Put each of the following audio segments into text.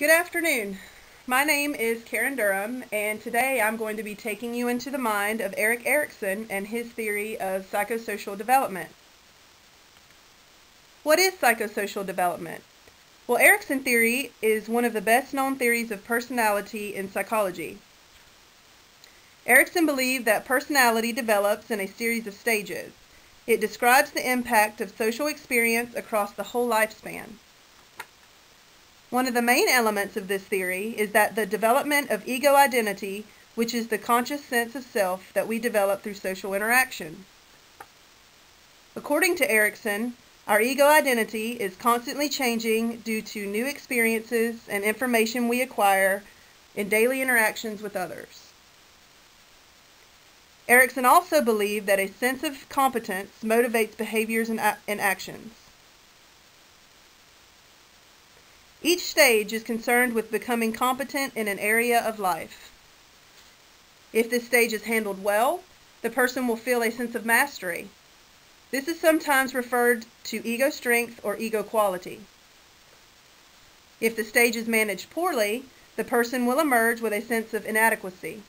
Good afternoon. My name is Karen Durham, and today I'm going to be taking you into the mind of Erikson and his theory of psychosocial development. What is psychosocial development? Well, Erikson theory is one of the best known theories of personality in psychology. Erikson believed that personality develops in a series of stages. It describes the impact of social experience across the whole lifespan. One of the main elements of this theory is that the development of ego identity, which is the conscious sense of self that we develop through social interaction. According to Erikson, our ego identity is constantly changing due to new experiences and information we acquire in daily interactions with others. Erikson also believed that a sense of competence motivates behaviors and actions. Each stage is concerned with becoming competent in an area of life. If this stage is handled well, the person will feel a sense of mastery. This is sometimes referred to ego strength or ego quality. If the stage is managed poorly, the person will emerge with a sense of inadequacy.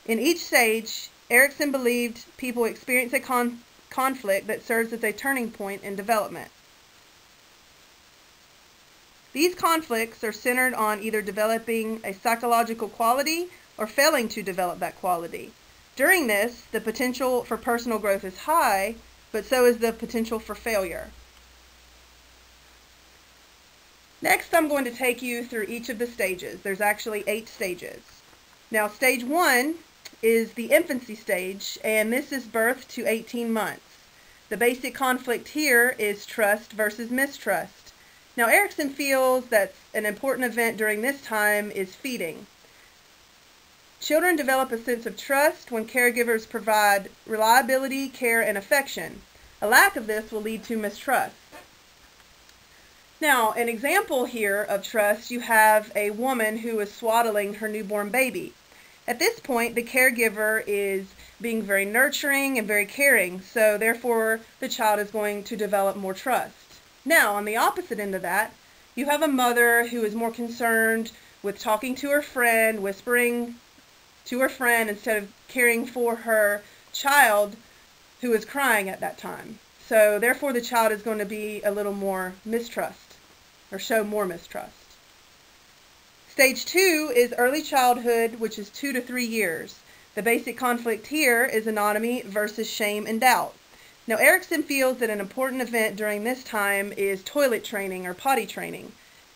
In each stage, Erikson believed people experience a conflict that serves as a turning point in development. These conflicts are centered on either developing a psychological quality or failing to develop that quality. During this, the potential for personal growth is high, but so is the potential for failure. Next, I'm going to take you through each of the stages. There's actually 8 stages. Now, stage 1 is the infancy stage, and this is birth to 18 months. The basic conflict here is trust versus mistrust. Now, Erikson feels that an important event during this time is feeding. Children develop a sense of trust when caregivers provide reliability, care, and affection. A lack of this will lead to mistrust. Now, an example here of trust, you have a woman who is swaddling her newborn baby. At this point, the caregiver is being very nurturing and very caring, so therefore the child is going to develop more trust. Now, on the opposite end of that, you have a mother who is more concerned with talking to her friend, whispering to her friend instead of caring for her child who is crying at that time. So therefore the child is going to be a little more mistrust or show more mistrust. Stage 2 is early childhood, which is 2 to 3 years. The basic conflict here is autonomy versus shame and doubt. Now, Erikson feels that an important event during this time is toilet training or potty training.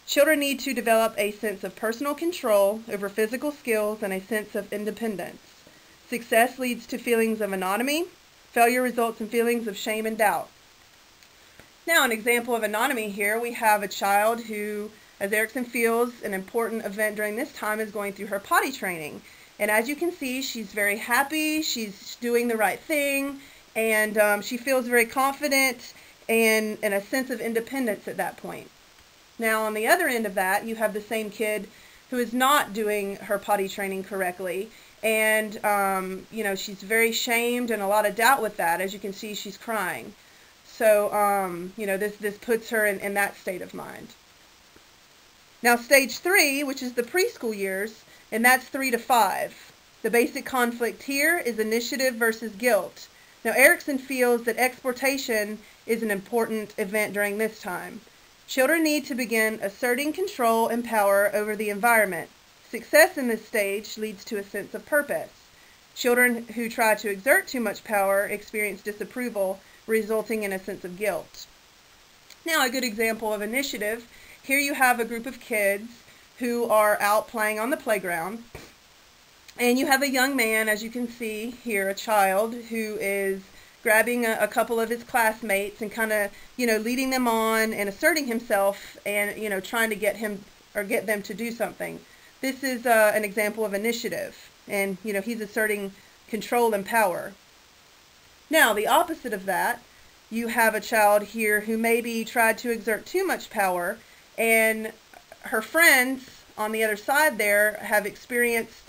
Children need to develop a sense of personal control over physical skills and a sense of independence. Success leads to feelings of autonomy. Failure results in feelings of shame and doubt. Now, an example of autonomy here, we have a child who, as Erikson feels, an important event during this time is going through her potty training. And as you can see, she's very happy, she's doing the right thing, and she feels very confident and a sense of independence at that point. Now, on the other end of that, you have the same kid who is not doing her potty training correctly, and she's very shamed and a lot of doubt with that. As you can see, she's crying. So, this puts her in that state of mind. Now, stage 3, which is the preschool years, and that's 3 to 5. The basic conflict here is initiative versus guilt. Now, Erikson feels that exploitation is an important event during this time. Children need to begin asserting control and power over the environment. Success in this stage leads to a sense of purpose. Children who try to exert too much power experience disapproval, resulting in a sense of guilt. Now, a good example of initiative. Here you have a group of kids who are out playing on the playground. And you have a young man, as you can see here, a child, who is grabbing a couple of his classmates and kind of, leading them on and asserting himself and, trying to get them to do something. This is an example of initiative. And, he's asserting control and power. Now, the opposite of that, you have a child here who maybe tried to exert too much power, and her friends on the other side there have experienced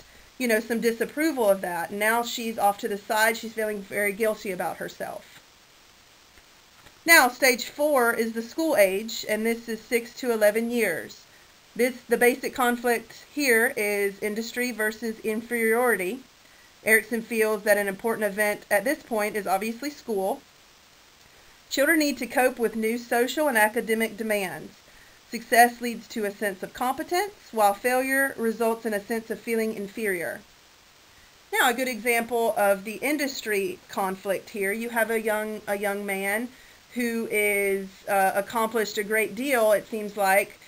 some disapproval of that. Now she's off to the side. She's feeling very guilty about herself. Now, stage 4 is the school age, and this is 6 to 11 years. The basic conflict here is industry versus inferiority. Erikson feels that an important event at this point is obviously school. Children need to cope with new social and academic demands. Success leads to a sense of competence, while failure results in a sense of feeling inferior. Now, a good example of the industry conflict here, you have a young man who is accomplished a great deal, it seems like,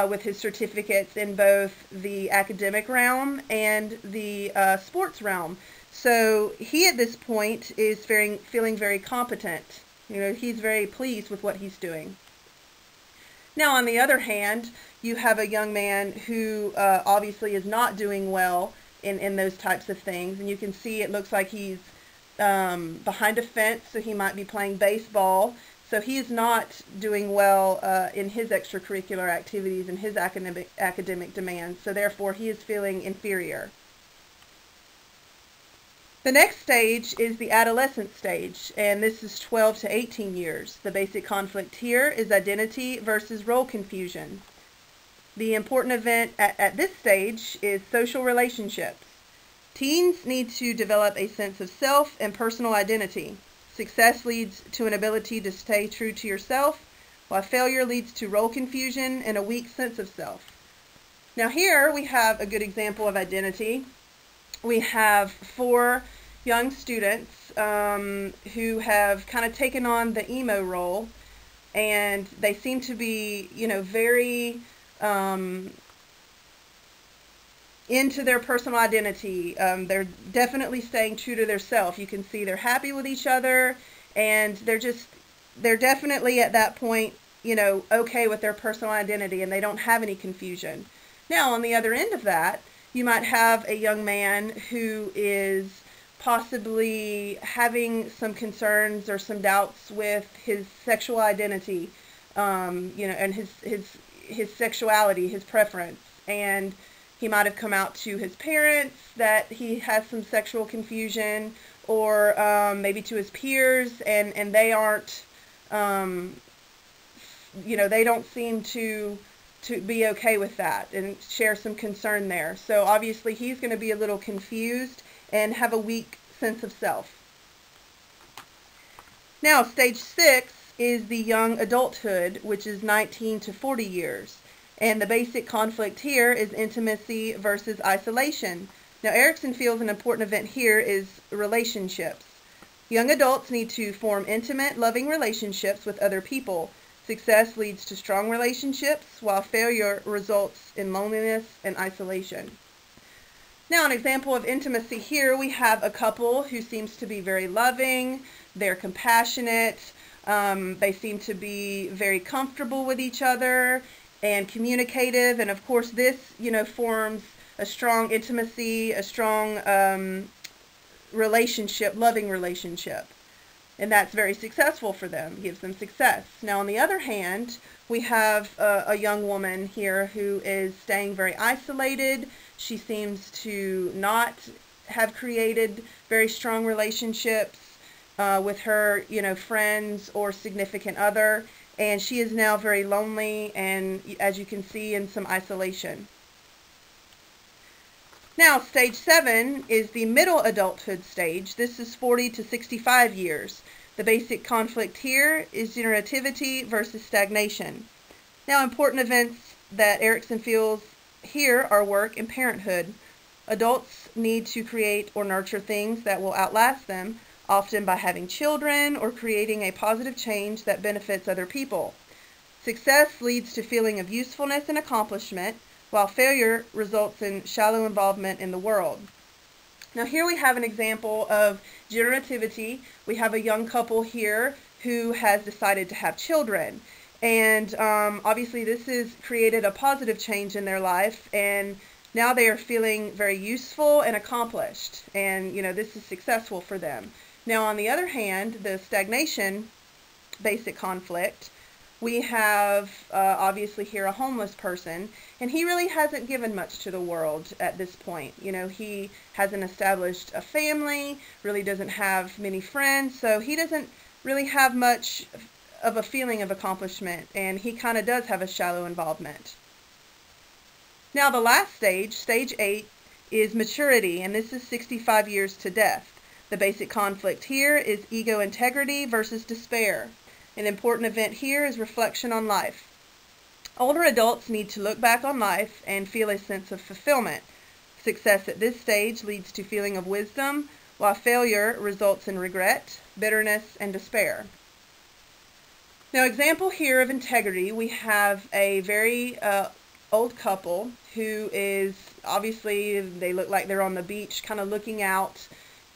with his certificates in both the academic realm and the sports realm. So he at this point is feeling very competent. He's very pleased with what he's doing. Now, on the other hand, you have a young man who obviously is not doing well in those types of things, and you can see it looks like he's behind a fence, so he might be playing baseball. So he is not doing well in his extracurricular activities and his academic demands, so therefore he is feeling inferior. The next stage is the adolescent stage, and this is 12 to 18 years. The basic conflict here is identity versus role confusion. The important event at this stage is social relationships. Teens need to develop a sense of self and personal identity. Success leads to an ability to stay true to yourself, while failure leads to role confusion and a weak sense of self. Now here we have a good example of identity. We have 4 young students who have kind of taken on the emo role, and they seem to be, very into their personal identity. They're definitely staying true to their self. You can see they're happy with each other, and they're definitely at that point, okay with their personal identity, and they don't have any confusion. Now, on the other end of that, you might have a young man who is possibly having some concerns or some doubts with his sexual identity, and his sexuality, his preference, and he might have come out to his parents that he has some sexual confusion, or maybe to his peers, and they aren't, they don't seem to be okay with that and share some concern there. So obviously he's going to be a little confused and have a weak sense of self. Now, stage 6 is the young adulthood, which is 19 to 40 years. And the basic conflict here is intimacy versus isolation. Now, Erikson feels an important event here is relationships. Young adults need to form intimate, loving relationships with other people. Success leads to strong relationships, while failure results in loneliness and isolation. Now, an example of intimacy here, we have a couple who seems to be very loving, they're compassionate, they seem to be very comfortable with each other and communicative, and of course this, forms a strong intimacy, a strong relationship, loving relationship. And that's very successful for them, gives them success. Now, on the other hand, we have a young woman here who is staying very isolated. She seems to not have created very strong relationships with her, friends or significant other. And she is now very lonely and, as you can see, in some isolation. Now, stage 7 is the middle adulthood stage. This is 40 to 65 years. The basic conflict here is generativity versus stagnation. Now, important events that Erikson feels here are work and parenthood. Adults need to create or nurture things that will outlast them, often by having children or creating a positive change that benefits other people. Success leads to feeling of usefulness and accomplishment, while failure results in shallow involvement in the world. Now, here we have an example of generativity. We have a young couple here who has decided to have children. And obviously this has created a positive change in their life, and now they are feeling very useful and accomplished. And, this is successful for them. Now, on the other hand, the stagnation basic conflict, we have obviously here a homeless person, and he really hasn't given much to the world at this point. He hasn't established a family, really doesn't have many friends, so he doesn't really have much of a feeling of accomplishment, and he kind of does have a shallow involvement. Now the last stage, stage 8, is maturity, and this is 65 years to death. The basic conflict here is ego integrity versus despair. An important event here is reflection on life. Older adults need to look back on life and feel a sense of fulfillment. Success at this stage leads to feeling of wisdom, while failure results in regret, bitterness, and despair. Now, example here of integrity, we have a very old couple who is, obviously, they look like they're on the beach kind of looking out,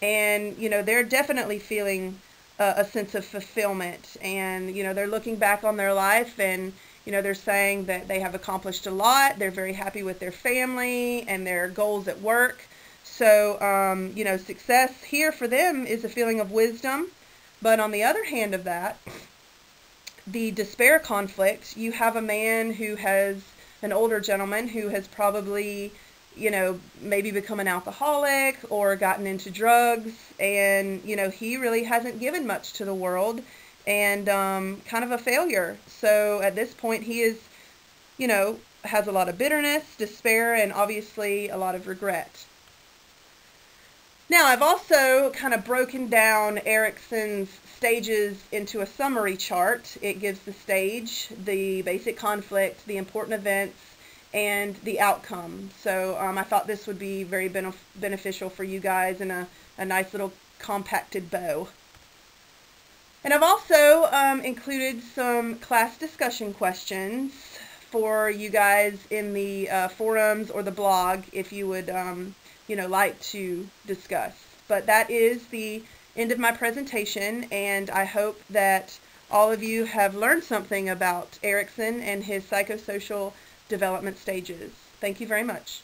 and, they're definitely feeling a sense of fulfillment, and, they're looking back on their life, and, they're saying that they have accomplished a lot. They're very happy with their family and their goals at work. So, success here for them is a feeling of wisdom. But on the other hand of that, the despair conflict, you have a man who has, an older gentleman who has probably, maybe become an alcoholic or gotten into drugs, and, he really hasn't given much to the world, and kind of a failure. So at this point he is, has a lot of bitterness, despair, and obviously a lot of regret. Now, I've also kind of broken down Erikson's stages into a summary chart. It gives the stage, the basic conflict, the important events, and the outcome. So I thought this would be very beneficial for you guys in a nice little compacted bow. And I've also included some class discussion questions for you guys in the forums or the blog if you would like to discuss. But that is the end of my presentation, and I hope that all of you have learned something about Erikson and his psychosocial development stages. Thank you very much.